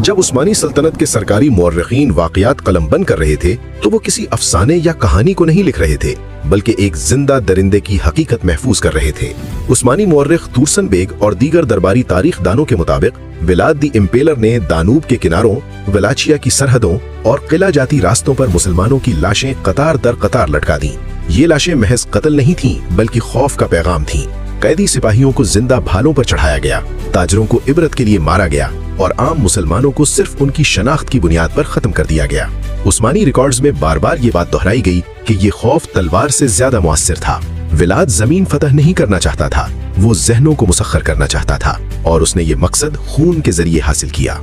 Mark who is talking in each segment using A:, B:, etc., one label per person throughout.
A: جب عثمانی سلطنت کے سرکاری مورخین واقعات قلم بند کر رہے تھے تو وہ کسی افسانے یا کہانی کو نہیں لکھ رہے تھے بلکہ ایک زندہ درندے کی حقیقت محفوظ کر رہے تھے۔ عثمانی مورخ تورسن بیگ اور دیگر درباری تاریخ دانوں کے مطابق ولاد دی امپیلر نے دانوب کے کناروں، ولاچیا کی سرحدوں اور قلعہ جاتی راستوں پر مسلمانوں کی لاشیں قطار در قطار لٹکا دیں۔ یہ لاشیں محض قتل نہیں تھیں بلکہ خوف کا پیغام تھیں۔ قیدی سپاہیوں کو زندہ بھالوں پر چڑھایا گیا، تاجروں کو عبرت کے لیے مارا گیا اور عام مسلمانوں کو صرف ان کی شناخت کی بنیاد پر ختم کر دیا گیا۔ عثمانی ریکارڈز میں بار بار یہ بات دہرائی گئی کہ یہ خوف تلوار سے زیادہ مؤثر تھا۔ ولاد زمین فتح نہیں کرنا چاہتا تھا، وہ ذہنوں کو مسخر کرنا چاہتا تھا، اور اس نے یہ مقصد خون کے ذریعے حاصل کیا۔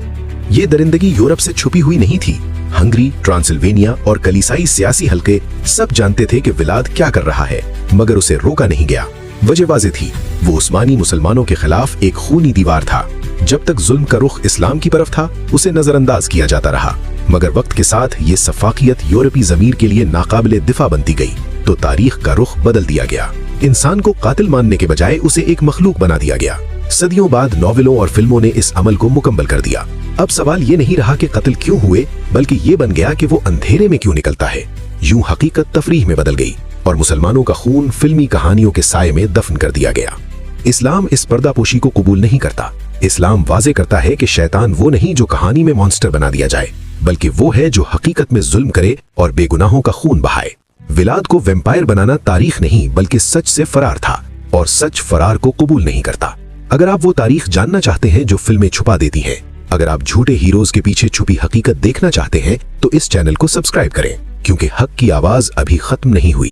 A: یہ درندگی یورپ سے چھپی ہوئی نہیں تھی۔ ہنگری، ٹرانسلوینیا اور کلیسائی سیاسی حلقے سب جانتے تھے کہ ولاد کیا کر رہا ہے، مگر اسے روکا نہیں گیا۔ وجہ واضح تھی، وہ عثمانی مسلمانوں کے خلاف ایک خونی دیوار تھا۔ جب تک ظلم کا رخ اسلام کی طرف تھا اسے نظر انداز کیا جاتا رہا، مگر وقت کے ساتھ یہ سفاقیت یورپی ضمیر کے لیے ناقابل دفاع بنتی گئی تو تاریخ کا رخ بدل دیا گیا۔ انسان کو قاتل ماننے کے بجائے اسے ایک مخلوق بنا دیا گیا۔ صدیوں بعد ناولوں اور فلموں نے اس عمل کو مکمل کر دیا۔ اب سوال یہ نہیں رہا کہ قتل کیوں ہوئے، بلکہ یہ بن گیا کہ وہ اندھیرے میں کیوں نکلتا ہے۔ یوں حقیقت تفریح میں بدل گئی اور مسلمانوں کا خون فلمی کہانیوں کے سائے میں دفن کر دیا گیا۔ اسلام اس پردہ پوشی کو قبول نہیں کرتا۔ اسلام واضح کرتا ہے کہ شیطان وہ نہیں جو کہانی میں مانسٹر بنا دیا جائے، بلکہ وہ ہے جو حقیقت میں ظلم کرے اور بے گناہوں کا خون بہائے۔ ولاد کو ویمپائر بنانا تاریخ نہیں بلکہ سچ سے فرار تھا، اور سچ فرار کو قبول نہیں کرتا۔ اگر آپ وہ تاریخ جاننا چاہتے ہیں جو فلمیں چھپا دیتی ہیں، اگر آپ جھوٹے ہیروز کے پیچھے چھپی حقیقت دیکھنا چاہتے ہیں تو اس چینل کو سبسکرائب کریں، کیونکہ حق کی آواز ابھی ختم نہیں ہوئی۔